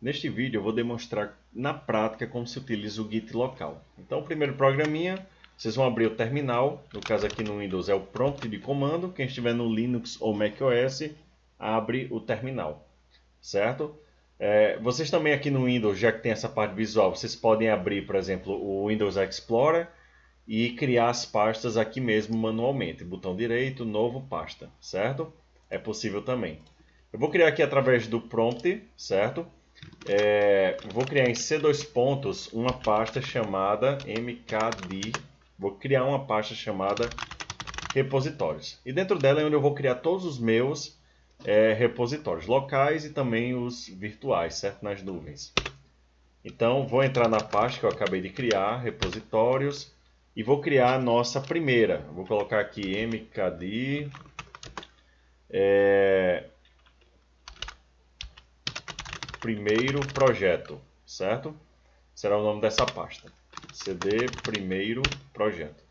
Neste vídeo eu vou demonstrar na prática como se utiliza o Git local. Então, o primeiro programinha, vocês vão abrir o terminal, no caso aqui no Windows é o prompt de comando, quem estiver no Linux ou macOS, abre o terminal, certo? Vocês também aqui no Windows, já que tem essa parte visual, vocês podem abrir, por exemplo, o Windows Explorer e criar as pastas aqui mesmo manualmente. Botão direito, novo, pasta, certo? É possível também. Eu vou criar aqui através do prompt, certo? Vou criar em C2 pontos uma pasta chamada mkdir. Vou criar uma pasta chamada repositórios. E dentro dela é onde eu vou criar todos os meus repositórios locais e também os virtuais, certo? Nas nuvens. Então, vou entrar na pasta que eu acabei de criar, repositórios, e vou criar a nossa primeira. Vou colocar aqui mkdir primeiro projeto, certo? Será o nome dessa pasta. cd primeiro projeto.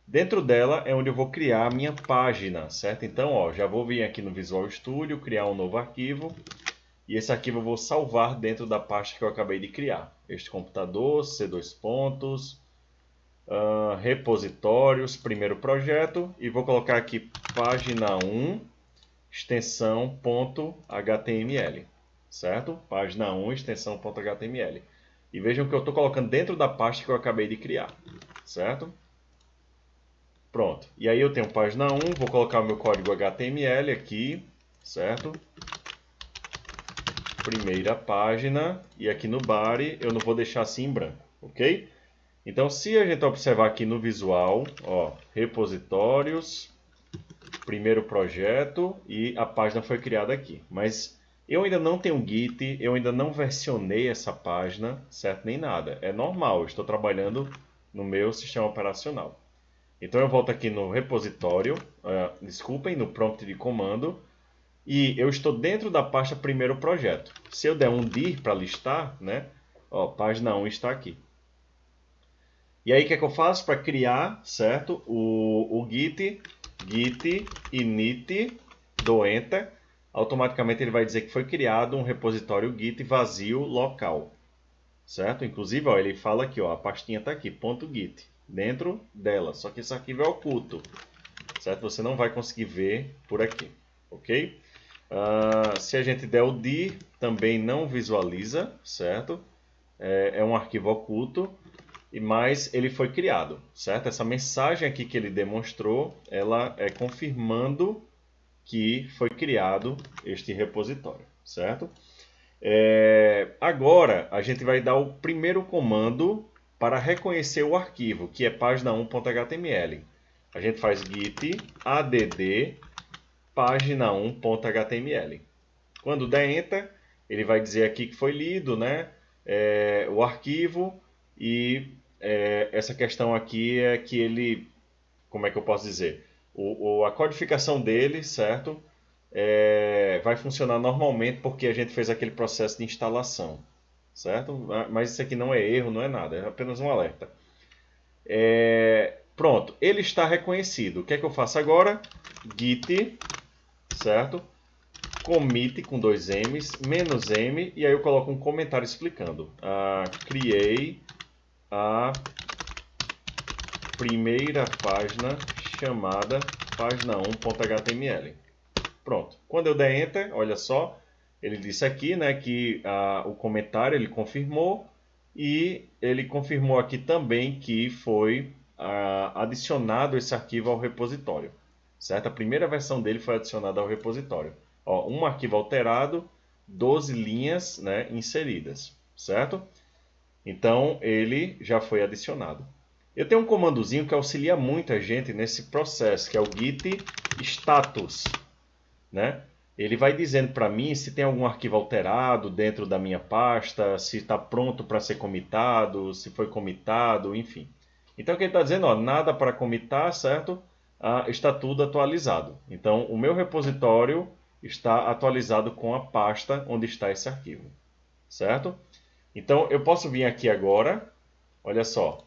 Dentro dela é onde eu vou criar a minha página, certo? Então, ó, já vou vir aqui no Visual Studio, criar um novo arquivo. E esse arquivo eu vou salvar dentro da pasta que eu acabei de criar. Este computador, C2 pontos, repositórios, primeiro projeto. E vou colocar aqui página 1, extensão .html, certo? Página 1, extensão .html. E vejam que eu estou colocando dentro da pasta que eu acabei de criar, certo? Pronto. E aí eu tenho página 1, vou colocar o meu código HTML aqui, certo? Primeira página, e aqui no body eu não vou deixar assim em branco, ok? Então, se a gente observar aqui no visual, ó, repositórios, primeiro projeto, e a página foi criada aqui. Mas eu ainda não tenho Git, eu ainda não versionei essa página, certo? Nem nada. É normal, eu estou trabalhando no meu sistema operacional. Então eu volto aqui no repositório, desculpem, no prompt de comando, e eu estou dentro da pasta primeiro projeto. Se eu der um dir para listar, né? Ó, página 1 está aqui. E aí o que é que eu faço para criar, certo? O git init, dou enter, automaticamente ele vai dizer que foi criado um repositório git vazio local, certo? Inclusive, ó, ele fala aqui, ó, a pastinha está aqui, .git, dentro dela, só que esse arquivo é oculto, certo? Você não vai conseguir ver por aqui, ok? Se a gente der o dir, também não visualiza, certo? É um arquivo oculto, mas ele foi criado, certo? Essa mensagem aqui que ele demonstrou, ela é confirmando que foi criado este repositório, certo? Agora a gente vai dar o primeiro comando para reconhecer o arquivo, que é página1.html. A gente faz git add página1.html. Quando der enter, ele vai dizer aqui que foi lido, né? O arquivo, e essa questão aqui é que ele, como é que eu posso dizer? A codificação dele, certo? Vai funcionar normalmente porque a gente fez aquele processo de instalação, certo? Mas isso aqui não é erro, não é nada, é apenas um alerta. Pronto, ele está reconhecido. O que é que eu faço agora? Git, certo? Commit com dois M's, -m, e aí eu coloco um comentário explicando. Criei a primeira página chamada página1.html. Pronto. Quando eu der enter, olha só, ele disse aqui, né, que o comentário ele confirmou, e ele confirmou aqui também que foi adicionado esse arquivo ao repositório, certo? A primeira versão dele foi adicionada ao repositório. Ó, um arquivo alterado, 12 linhas, né, inseridas, certo? Então ele já foi adicionado. Eu tenho um comandozinho que auxilia muito a gente nesse processo, que é o git status, né? Ele vai dizendo para mim se tem algum arquivo alterado dentro da minha pasta, se está pronto para ser comitado, se foi comitado, enfim. Então o que ele está dizendo, ó, nada para comitar, certo? Está tudo atualizado. Então o meu repositório está atualizado com a pasta onde está esse arquivo, certo? Então eu posso vir aqui agora, olha só,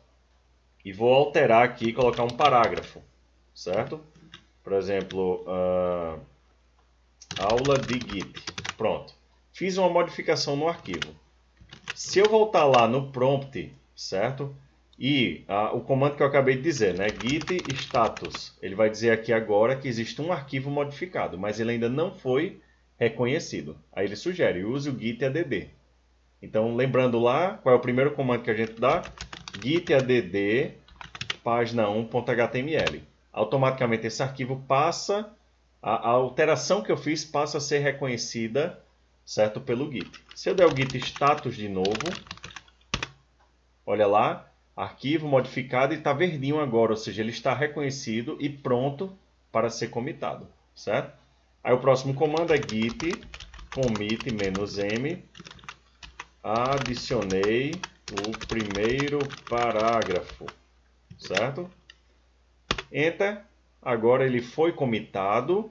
e vou alterar aqui e colocar um parágrafo, certo? Por exemplo, aula de Git. Pronto. fiz uma modificação no arquivo. Se eu voltar lá no prompt, certo? E o comando que eu acabei de dizer, né? Git status, ele vai dizer aqui agora que existe um arquivo modificado, mas ele ainda não foi reconhecido. Aí ele sugere, use o git add. Então, lembrando lá, qual é o primeiro comando que a gente dá? Git add página1.html. Automaticamente esse arquivo passa, a alteração que eu fiz passa a ser reconhecida, certo, pelo Git. Se eu der o git status de novo, olha lá, arquivo modificado e está verdinho agora, ou seja, ele está reconhecido e pronto para ser comitado, certo? Aí o próximo comando é git commit -m, adicionei o primeiro parágrafo, certo? Enter, agora ele foi comitado,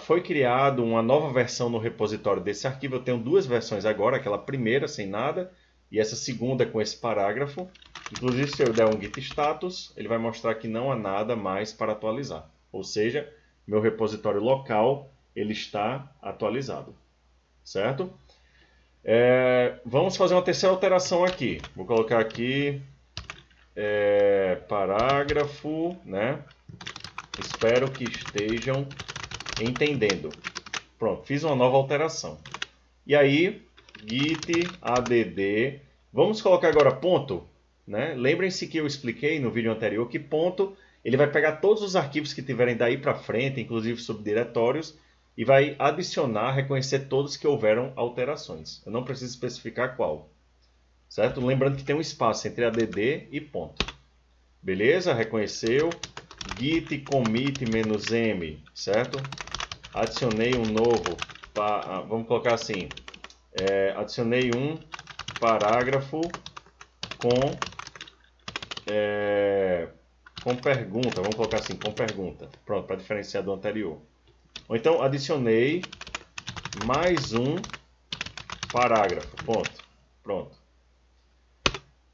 foi criado uma nova versão no repositório desse arquivo. Eu tenho duas versões agora, aquela primeira sem nada e essa segunda com esse parágrafo. Inclusive, se eu der um git status, ele vai mostrar que não há nada mais para atualizar. Ou seja, meu repositório local ele está atualizado, certo? Vamos fazer uma terceira alteração aqui. Vou colocar aqui parágrafo, né? Espero que estejam entendendo. Pronto, fiz uma nova alteração. E aí, git add. Vamos colocar agora ponto, né? Lembrem-se que eu expliquei no vídeo anterior que ponto ele vai pegar todos os arquivos que tiverem daí para frente, inclusive subdiretórios, e vai adicionar, reconhecer todos que houveram alterações. Eu não preciso especificar qual. Certo? Lembrando que tem um espaço entre add e ponto. Beleza? Reconheceu. Git commit -m, certo? Adicionei um novo, vamos colocar assim, adicionei um parágrafo com pergunta, vamos colocar assim, com pergunta. Pronto, para diferenciar do anterior. Ou então adicionei mais um parágrafo, pronto.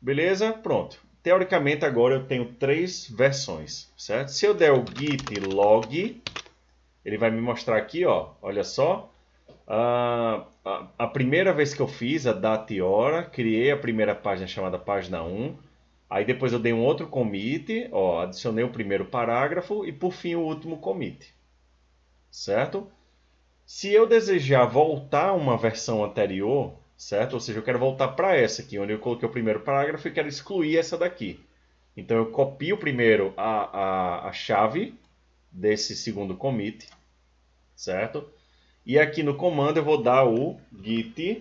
Beleza? Pronto. Teoricamente agora eu tenho 3 versões, certo? Se eu der o git log, ele vai me mostrar aqui, ó, olha só. A primeira vez que eu fiz, a data e hora, criei a primeira página chamada página 1. Aí depois eu dei um outro commit, ó, adicionei o primeiro parágrafo e por fim o último commit. Certo? Se eu desejar voltar a uma versão anterior, certo? Ou seja, eu quero voltar para essa aqui, onde eu coloquei o primeiro parágrafo e quero excluir essa daqui. Então eu copio primeiro a chave desse segundo commit, certo? E aqui no comando eu vou dar o git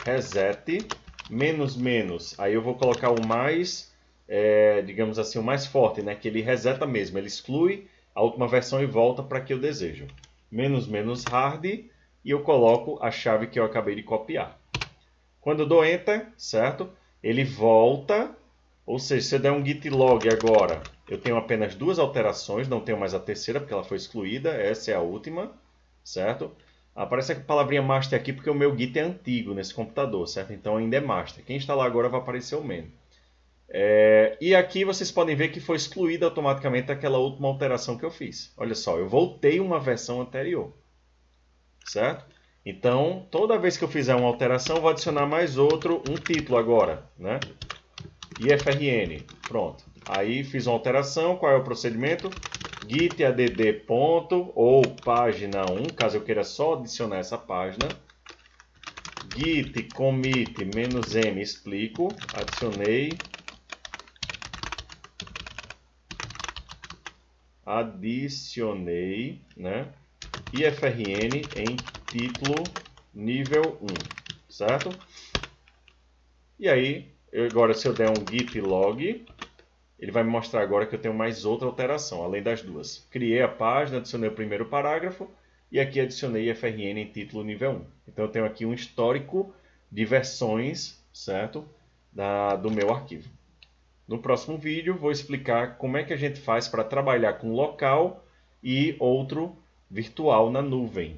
reset --, aí eu vou colocar o mais, digamos assim, o mais forte, né? Que ele reseta mesmo, ele exclui a última versão e volta para a que eu desejo. --, hard, e eu coloco a chave que eu acabei de copiar. Quando eu dou Enter, certo? Ele volta, ou seja, se eu der um git log agora, eu tenho apenas 2 alterações, não tenho mais a terceira porque ela foi excluída, essa é a última, certo? Aparece a palavrinha master aqui porque o meu git é antigo nesse computador, certo? Então ainda é master. Quem instalar agora vai aparecer o main. E aqui vocês podem ver que foi excluída automaticamente aquela última alteração que eu fiz. Olha só, eu voltei uma versão anterior, certo? Então, toda vez que eu fizer uma alteração, eu vou adicionar mais um título agora, né? ifrn, pronto. Aí fiz uma alteração, qual é o procedimento? Git add ponto, ou página 1, caso eu queira só adicionar essa página. Git commit -m, explico, adicionei, né? ifrn em título nível 1, certo? E aí, agora se eu der um git log, ele vai me mostrar agora que eu tenho mais outra alteração, além das duas. Criei a página, adicionei o primeiro parágrafo e aqui adicionei ifrn em título nível 1. Então eu tenho aqui um histórico de versões, certo? Do meu arquivo. No próximo vídeo vou explicar como é que a gente faz para trabalhar com local e outro virtual na nuvem.